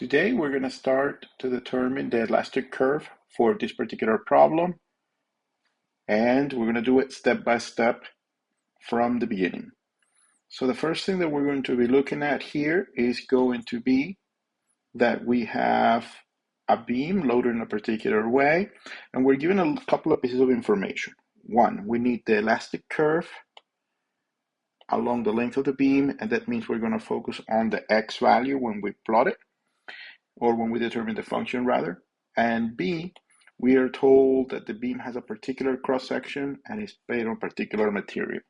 Today we're going to start to determine the elastic curve for this particular problem, and we're going to do it step by step from the beginning. So the first thing that we're going to be looking at here is going to be that we have a beam loaded in a particular way, and we're given a couple of pieces of information. One, we need the elastic curve along the length of the beam, and that means we're going to focus on the x value when we plot it, or when we determine the function rather. And B, we are told that the beam has a particular cross-section and is made on particular material.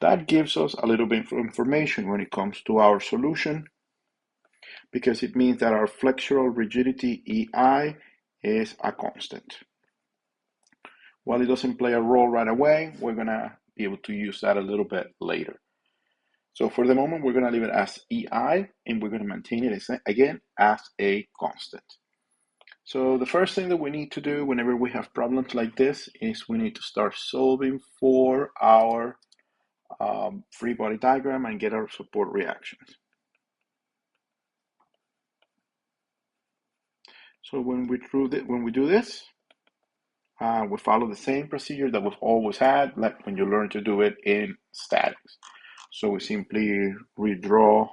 That gives us a little bit of information when it comes to our solution, because it means that our flexural rigidity EI is a constant. While it doesn't play a role right away, we're going to be able to use that a little bit later. So for the moment, we're going to leave it as EI, and we're going to maintain it again as a constant. So the first thing that we need to do whenever we have problems like this is we need to start solving for our free body diagram and get our support reactions. So when we do this, we follow the same procedure that we've always had, like when you learn to do it in statics. So we simply redraw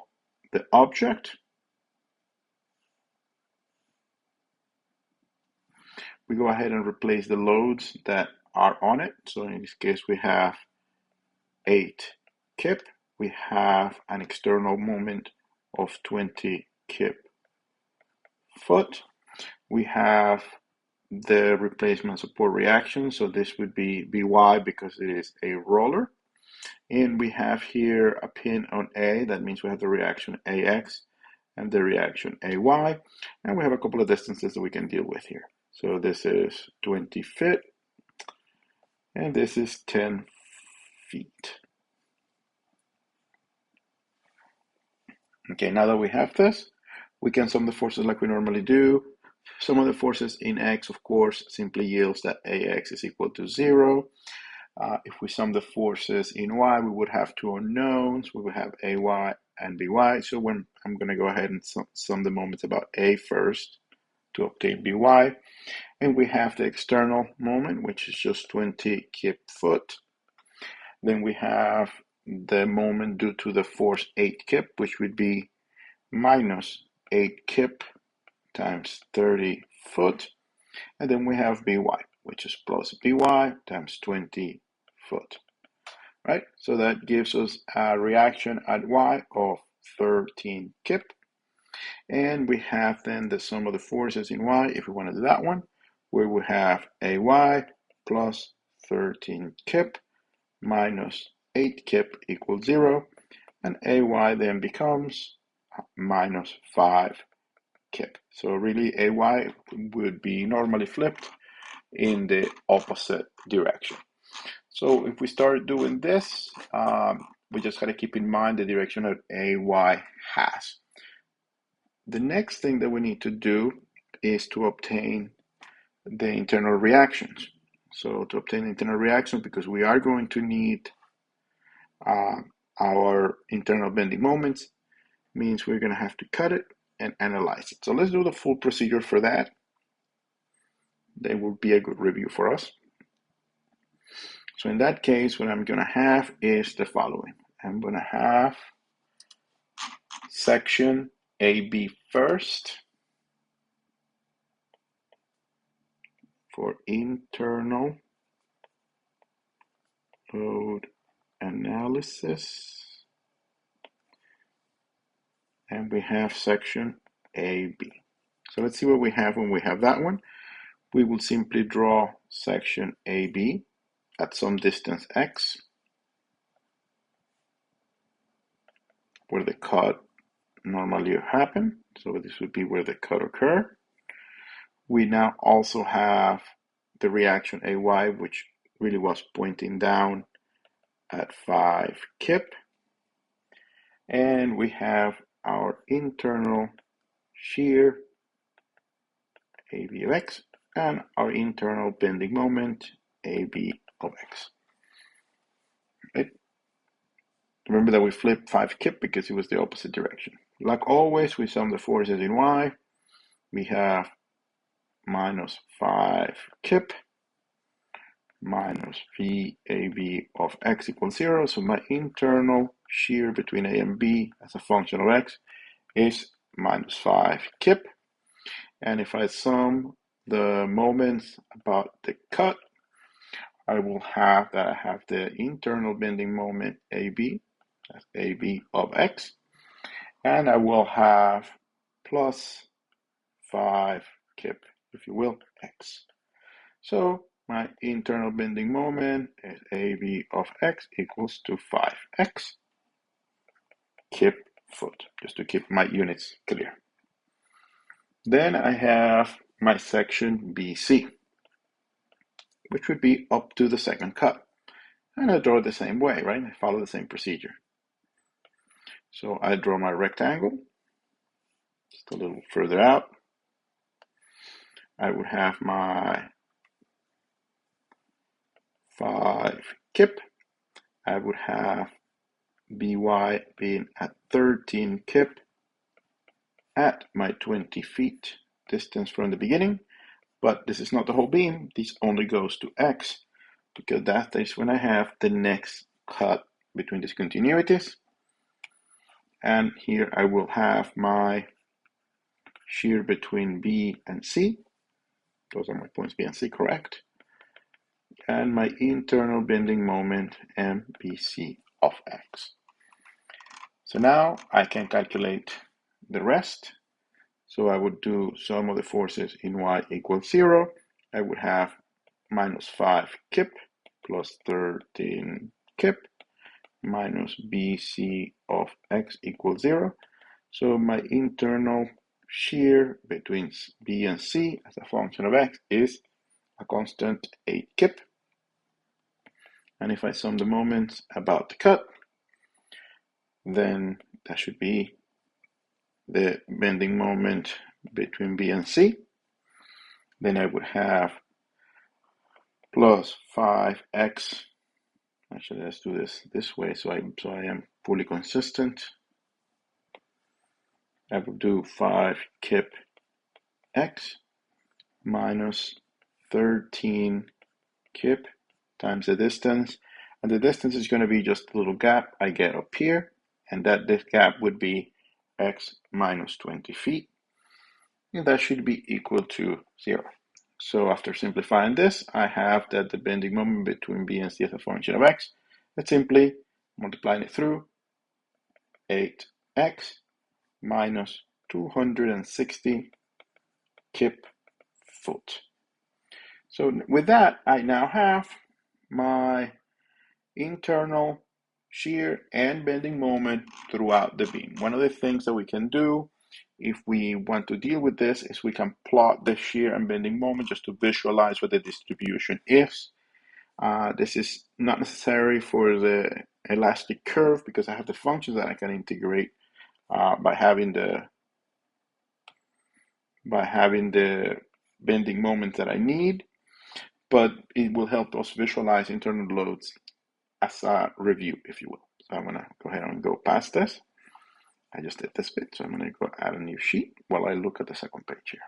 the object. We go ahead and replace the loads that are on it. So in this case, we have 8 kip. We have an external moment of 20 kip foot. We have the replacement support reaction. So this would be By because it is a roller. And we have here a pin on A. That means we have the reaction AX and the reaction AY. And we have a couple of distances that we can deal with here. So this is 20 feet, and this is 10 feet. Okay, now that we have this, we can sum the forces like we normally do. Sum of the forces in X, of course, simply yields that AX is equal to 0. If we sum the forces in Y, we would have two unknowns. We would have AY and BY. So when I'm going to go ahead and sum the moments about A first to obtain BY. And we have the external moment, which is just 20 kip foot. Then we have the moment due to the force 8 kip, which would be minus 8 kip times 30 foot. And then we have BY, which is plus BY times 20 foot. Right? So that gives us a reaction at Y of 13 kip. And we have then the sum of the forces in Y, if we want to do that one, where we have AY plus 13 kip minus 8 kip equals 0, and AY then becomes minus 5 kip. So really AY would be normally flipped in the opposite direction. So if we start doing this, we just got to keep in mind the direction that AY has. The next thing that we need to do is to obtain the internal reactions. So to obtain internal reactions, because we are going to need our internal bending moments, means we're going to have to cut it and analyze it. So let's do the full procedure for that. That will be a good review for us. So in that case, what I'm going to have is the following. I'm going to have section AB first for internal load analysis, and we have section AB. So let's see what we have when we have that one. We will simply draw section AB at some distance x, where the cut normally happen. So this would be where the cut occur. We now also have the reaction AY, which really was pointing down at 5 kip. And we have our internal shear AB of x and our internal bending moment AB of x. Right? Remember that we flipped 5 kip because it was the opposite direction. Like always, we sum the forces in Y. we have minus 5 kip minus VAB of x equals 0. So my internal shear between A and B as a function of x is minus 5 kip. And if I sum the moments about the cut, I will have that I have the internal bending moment AB, that's AB of x, and I will have plus 5 kip, if you will, x. So my internal bending moment is AB of x equals to 5x kip foot, just to keep my units clear. Then I have my section BC, which would be up to the second cut. And I draw it the same way, right? I follow the same procedure. So I draw my rectangle, just a little further out. I would have my 5 kip. I would have BY being at 13 kip at my 20 feet distance from the beginning. But this is not the whole beam. This only goes to X, because that is when I have the next cut between these continuities. And here I will have my shear between B and C. Those are my points B and C, correct? And my internal bending moment MBC of X. So now I can calculate the rest. So I would do sum of the forces in Y equals 0. I would have minus 5 kip plus 13 kip minus BC of X equals 0. So my internal shear between B and C as a function of X is a constant 8 kip. And if I sum the moments about the cut, then that should be the bending moment between B and C. Then I would have plus 5x. Actually, let's do this way so I am fully consistent. I would do 5 kip x minus 13 kip times the distance. And the distance is going to be just a little gap I get up here. And this gap would be x minus 20 feet. And that should be equal to 0. So after simplifying this, I have that the bending moment between B and C as a function of x. It's simply multiplying it through 8x minus 260 kip foot. So with that, I now have my internal shear and bending moment throughout the beam. One of the things that we can do if we want to deal with this is we can plot the shear and bending moment just to visualize what the distribution is. This is not necessary for the elastic curve because I have the functions that I can integrate by having the bending moment that I need, but it will help us visualize internal loads as a review, if you will. So I'm gonna go ahead and go past this. I just did this bit, so I'm gonna go add a new sheet while I look at the second page here.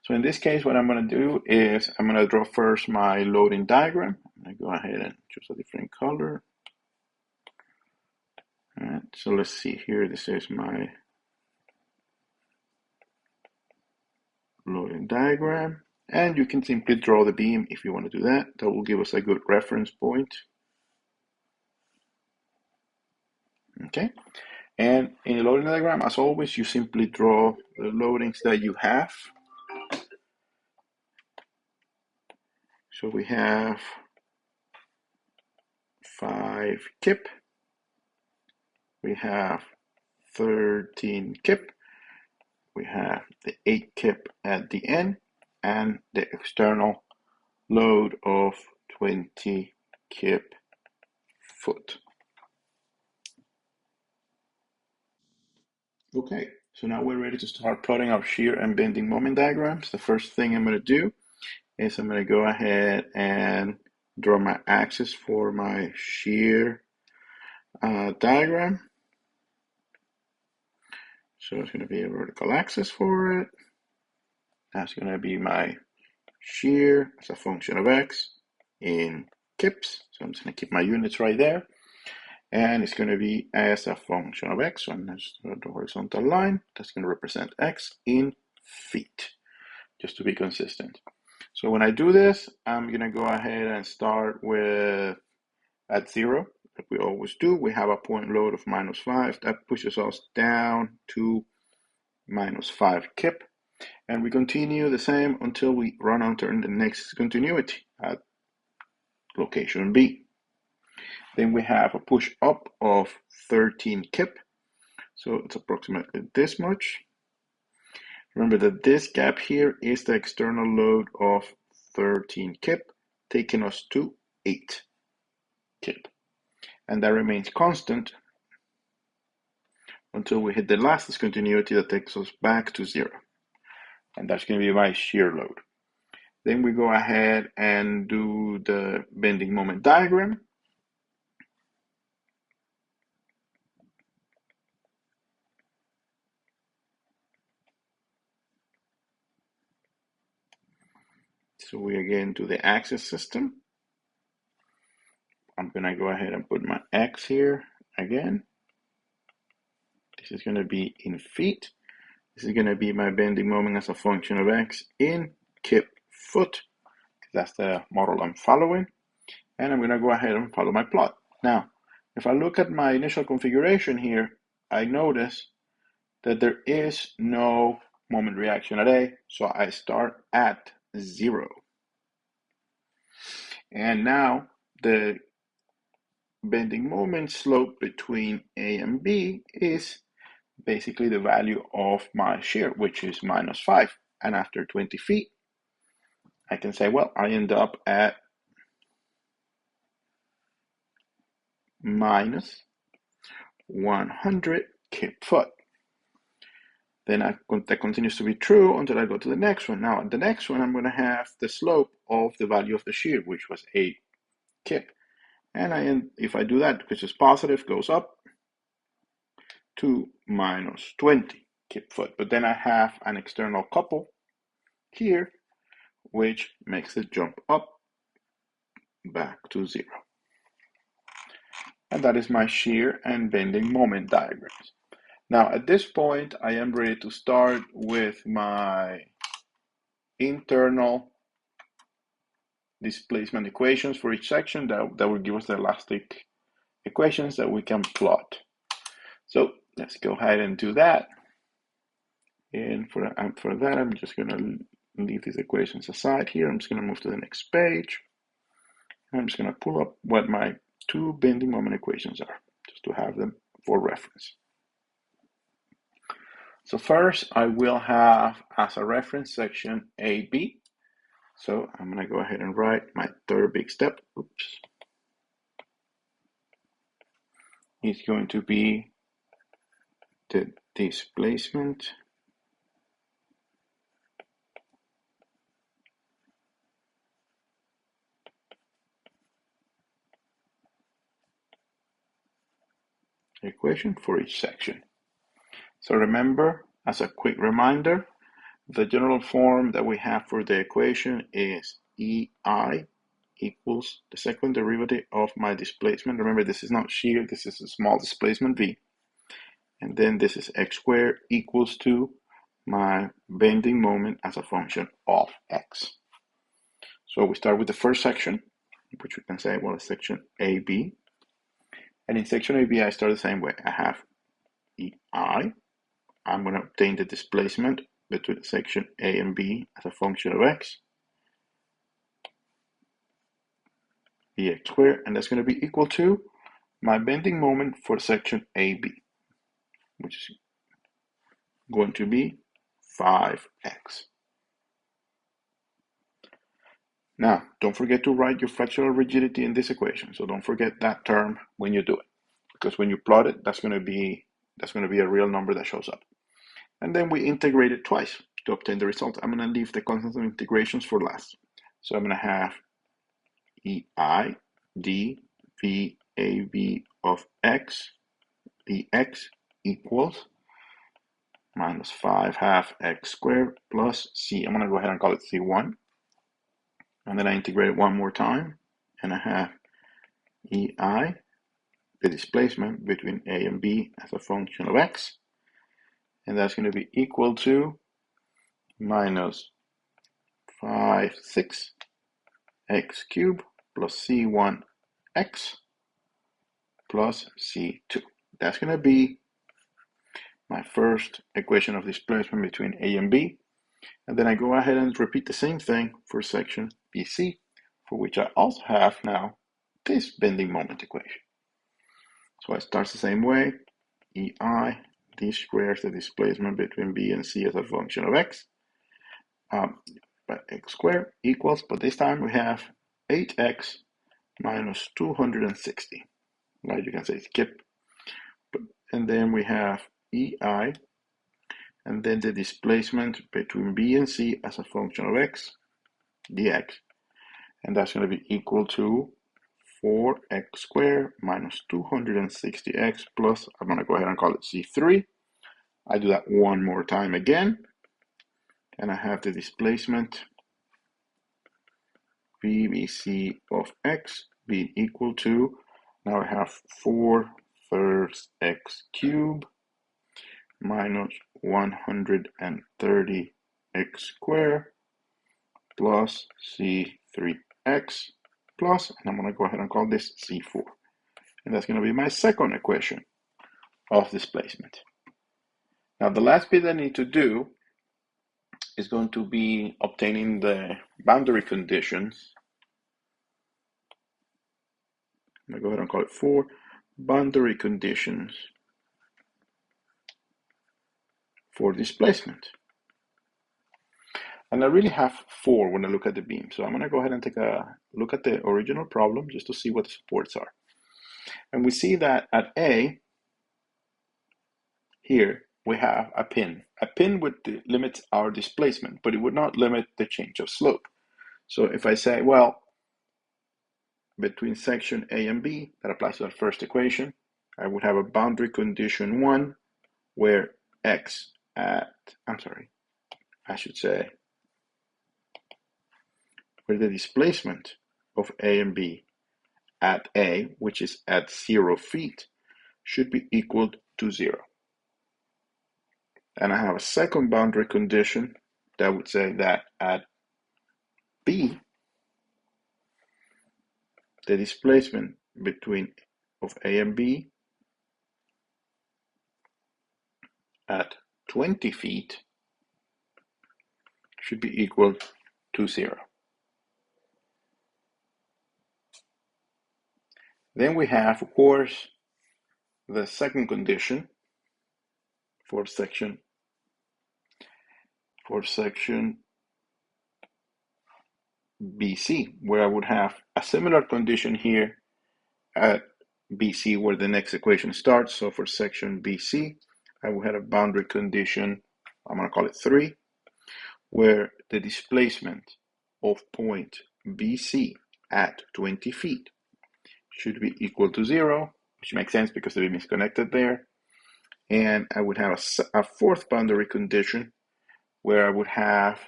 So in this case, what I'm gonna do is I'm gonna draw first my loading diagram. I'm gonna go ahead and choose a different color. All right, so let's see here. This is my loading diagram. And you can simply draw the beam if you want to do that. That will give us a good reference point. Okay. And in the loading diagram, as always, you simply draw the loadings that you have. So we have 5 kip. We have 13 kip. We have the 8 kip at the end and the external load of 20 kip foot. Okay, so now we're ready to start plotting our shear and bending moment diagrams. The first thing I'm going to do is I'm going to go ahead and draw my axis for my shear diagram. So it's going to be a vertical axis for it. That's going to be my shear as a function of x in kips. So I'm just going to keep my units right there. And it's going to be as a function of x. So I'm just going to the horizontal line. That's going to represent x in feet, just to be consistent. So when I do this, I'm going to go ahead and start with at 0, like we always do. We have a point load of -5. That pushes us down to -5 kip. And we continue the same until we run onto the next continuity at location B. Then we have a push up of 13 kip. So it's approximately this much. Remember that this gap here is the external load of 13 kip, taking us to 8 kip. And that remains constant until we hit the last discontinuity that takes us back to 0. And that's going to be my shear load. Then we go ahead and do the bending moment diagram. So we again do the axis system. I'm going to go ahead and put my x here again. This is going to be in feet. This is going to be my bending moment as a function of x in kip foot. That's the model I'm following. And I'm going to go ahead and follow my plot. Now, if I look at my initial configuration here, I notice that there is no moment reaction at A, so I start at 0. And now the bending moment slope between A and B is basically the value of my shear, which is -5. And after 20 feet, I can say, well, I end up at -100 kip foot. Then that continues to be true until I go to the next one. Now, at the next one, I'm going to have the slope of the value of the shear, which was 8 kip. And if I do that, which is positive, goes up to -20 kip foot. But then I have an external couple here, which makes it jump up back to 0. And that is my shear and bending moment diagrams. Now, at this point, I am ready to start with my internal displacement equations for each section that will give us the elastic equations that we can plot. So let's go ahead and do that. And for that, I'm just going to leave these equations aside here. I'm just going to move to the next page. And I'm just going to pull up what my two bending moment equations are, just to have them for reference. So first, I will have as a reference section AB. So I'm going to go ahead and write my third big step. Oops. It's going to be the displacement equation for each section. So remember, as a quick reminder, the general form that we have for the equation is EI equals the second derivative of my displacement. Remember, this is not shear, this is a small displacement V. And then this is x squared equals to my bending moment as a function of x. So we start with the first section, which we can say, well, it's section AB. And in section AB, I start the same way. I have EI. I'm going to obtain the displacement between section A and B as a function of x. Ex squared, and that's going to be equal to my bending moment for section AB, which is going to be 5x. Now, don't forget to write your fractional rigidity in this equation. So don't forget that term when you do it, because when you plot it, that's going to be a real number that shows up. And then we integrate it twice to obtain the result. I'm going to leave the constant of integrations for last. So I'm going to have EI dVAB of x dx equals minus 5/2 x squared plus c. I'm going to go ahead and call it c1. And then I integrate it one more time, and I have ei, the displacement between a and b as a function of x. And that's going to be equal to minus 5/6 x cubed plus c1x plus c2. That's going to be my first equation of displacement between a and b. And then I go ahead and repeat the same thing for section BC, for which I also have now this bending moment equation. So it starts the same way. EI, d squares the displacement between b and c as a function of x. But x squared equals, but this time we have 8x minus 260. Right, you can say skip. And then we have EI, and then the displacement between b and c as a function of x, dx. And that's going to be equal to 4x squared minus 260x plus, I'm going to go ahead and call it c3. I do that one more time again. And I have the displacement VBC of x being equal to, now I have 4/3 x cubed minus 130 x squared plus c3x plus, and I'm going to go ahead and call this c4. And that's going to be my second equation of displacement. Now the last bit I need to do is going to be obtaining the boundary conditions. I'm going to go ahead and call it 4 boundary conditions for displacement. And I really have 4 when I look at the beam. So I'm going to go ahead and take a look at the original problem just to see what the supports are. And we see that at A, here, we have a pin. A pin would limit our displacement, but it would not limit the change of slope. So if I say, well, between section A and B, that applies to the first equation, I would have a boundary condition 1 where x at, where the displacement of A and B at A, which is at 0 feet, should be equal to 0. And I have a second boundary condition that would say that at B, the displacement between of A and B at 20 feet should be equal to 0. Then we have, of course, the second condition for section BC, where I would have a similar condition here at BC where the next equation starts. So for section BC, I will have a boundary condition, I'm going to call it 3, where the displacement of point BC at 20 feet should be equal to 0, which makes sense because the beam is connected there. And I would have a fourth boundary condition where I would have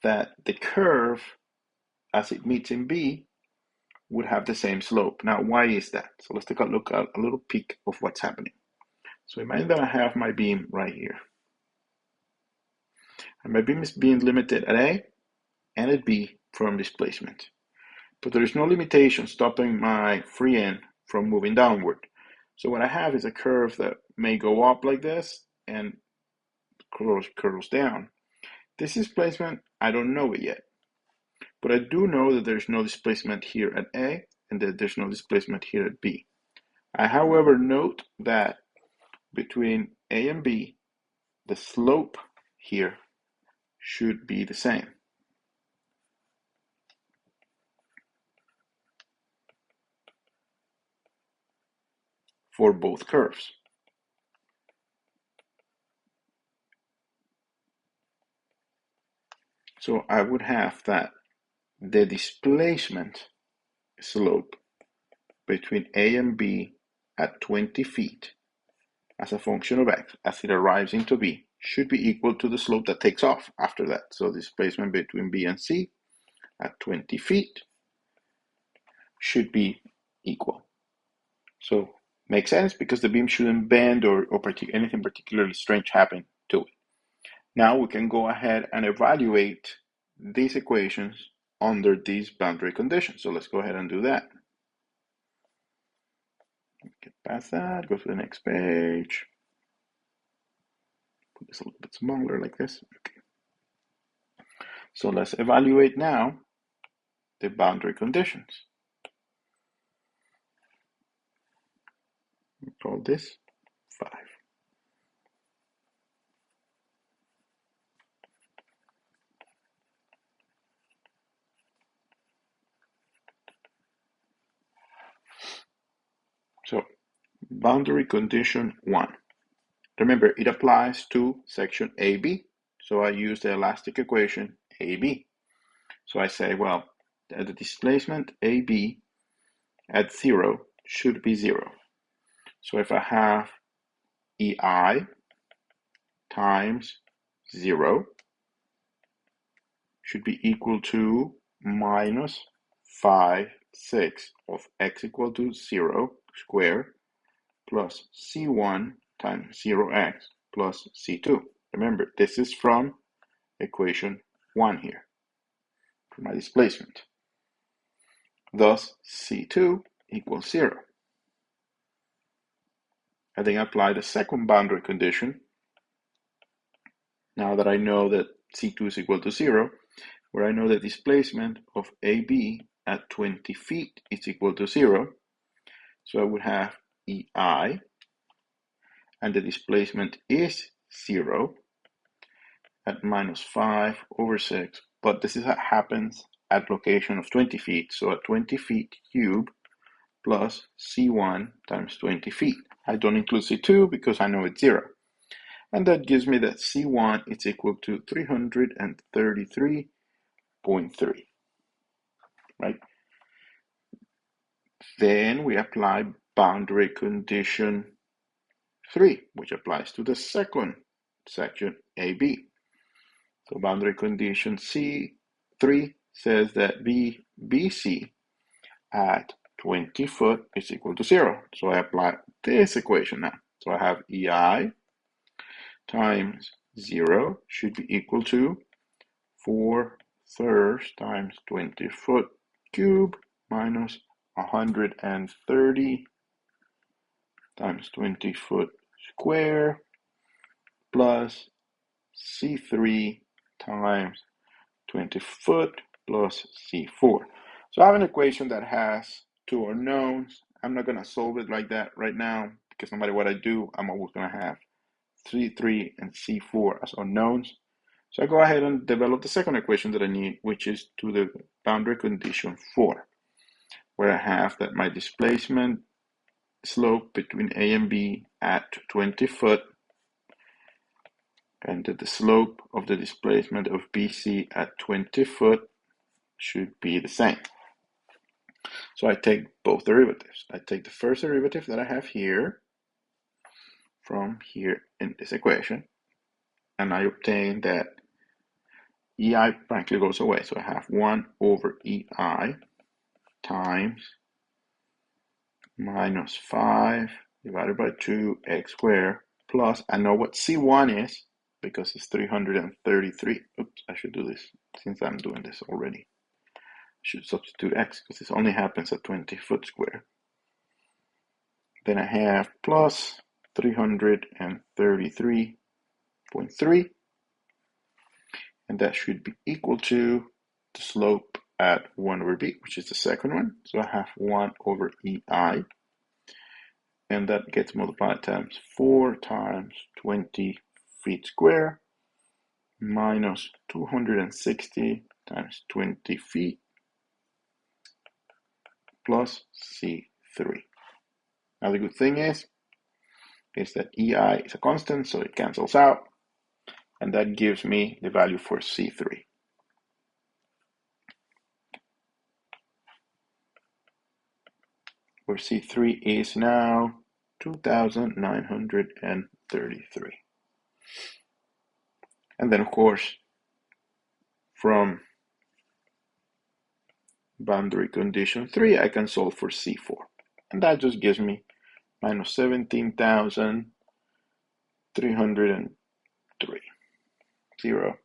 that the curve as it meets in B would have the same slope. Now, why is that? So let's take a look at a little peek of what's happening. So imagine that I have my beam right here. And my beam is being limited at A and at B from displacement. But there is no limitation stopping my free end from moving downward. So what I have is a curve that may go up like this and curls down. This displacement, I don't know it yet. But I do know that there's no displacement here at A and that there's no displacement here at B. I, however, note that between A and B, the slope here should be the same. For both curves. So I would have that the displacement slope between A and B at 20 feet as a function of x as it arrives into B should be equal to the slope that takes off after that. So displacement between B and C at 20 feet should be equal. So makes sense because the beam shouldn't bend or anything particularly strange happen to it. Now we can go ahead and evaluate these equations under these boundary conditions. So let's go ahead and do that. Get past that, go to the next page. Put this a little bit smaller like this. Okay. So let's evaluate now the boundary conditions. We call this 5. So boundary condition 1. Remember, it applies to section AB. So I use the elastic equation AB. So I say, well, the displacement AB at 0 should be 0. So if I have EI times 0 should be equal to minus 5/6 of x equal to 0 squared plus C1 times 0x plus C2. Remember, this is from equation 1 here, for my displacement. Thus, C2 equals 0. I then apply the second boundary condition. Now that I know that C2 is equal to 0, where I know the displacement of AB at 20 feet is equal to 0, so I would have EI, and the displacement is 0 at minus 5/6, but this is what happens at location of 20 feet, so at 20 feet cubed plus C1 times 20 feet. I don't include C2 because I know it's 0. And that gives me that C1 is equal to 333.3, right? Then we apply boundary condition 3, which applies to the second section AB. So boundary condition C3 says that BC at 20 foot is equal to 0. So I apply this equation now. So I have EI times 0 should be equal to 4/3 times 20 foot cubed minus 130 times 20 foot square plus C3 times 20 foot plus C4. So I have an equation that has two unknowns. I'm not going to solve it like that right now because no matter what I do, I'm always going to have C3 and C4 as unknowns. So I go ahead and develop the second equation that I need, which is to the boundary condition 4, where I have that my displacement slope between A and B at 20 foot and that the slope of the displacement of BC at 20 foot should be the same. So I take both derivatives. I take the first derivative that I have here from here in this equation, and I obtain that EI practically goes away. So I have 1 over EI times minus 5 divided by 2 x squared plus, I know what C1 is because it's 333. Oops, I should do this since I'm doing this already. I should substitute x because this only happens at 20 foot square. Then I have plus 333.3, and that should be equal to the slope at 1 over b, which is the second one. So I have 1 over EI, and that gets multiplied times 4 times 20 feet square minus 260 times 20 feet plus C3. Now the good thing is that EI is a constant, so it cancels out, and that gives me the value for C3. Where C3 is now 2,933. And then, of course, from boundary condition 3, I can solve for C4. And that just gives me minus 17,303, 0.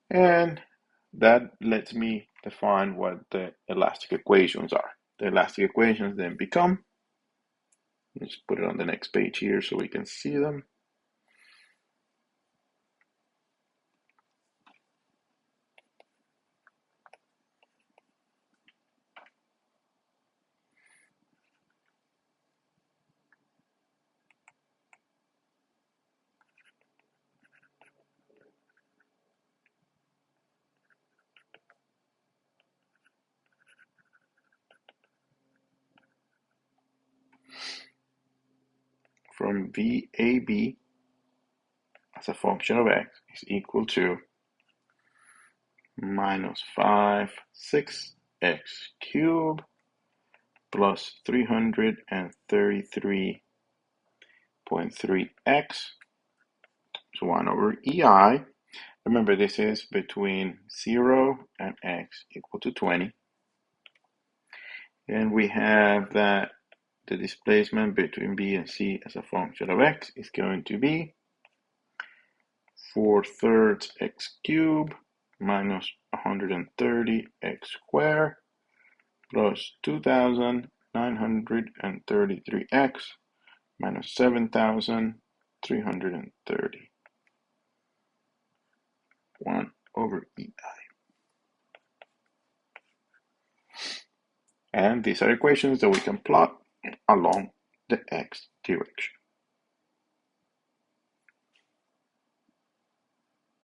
And that lets me define what the elastic equations are. The elastic equations then become, let's put it on the next page here so we can see them. From VAB as a function of x is equal to minus 5,6x cubed plus 333.3x, so 1 over EI. Remember, this is between 0 and x equal to 20. And we have that the displacement between B and C as a function of x is going to be 4/3 x cubed minus 130x squared plus 2,933x minus 7,330. 1 over EI. And these are equations that we can plot along the x direction.